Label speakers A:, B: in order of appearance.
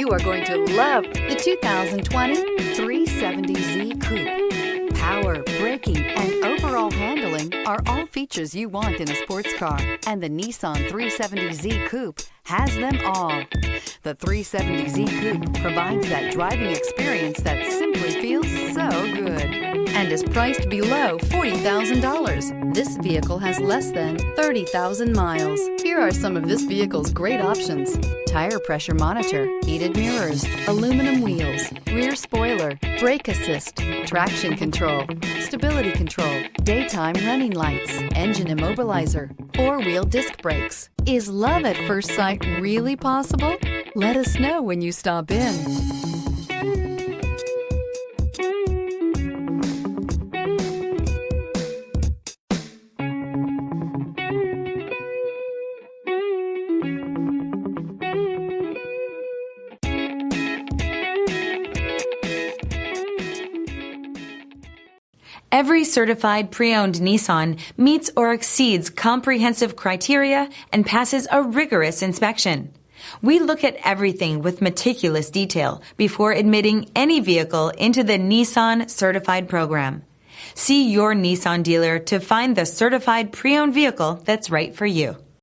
A: You are going to love the 2020 370Z Coupe. Power, braking, and overall handling are all features you want in a sports car, and the Nissan 370Z Coupe has them all. The 370Z Coupe provides that driving experience that simply feels so good and is priced below $40,000. This vehicle has less than 30,000 miles. Here are some of this vehicle's great options: tire pressure monitor, heated mirrors, aluminum wheels, rear spoiler, brake assist, traction control, stability control, daytime running lights, engine immobilizer, four-wheel disc brakes. Is love at first sight really possible? Let us know when you stop in.
B: Every certified pre-owned Nissan meets or exceeds comprehensive criteria and passes a rigorous inspection. We look at everything with meticulous detail before admitting any vehicle into the Nissan Certified program. See your Nissan dealer to find the certified pre-owned vehicle that's right for you.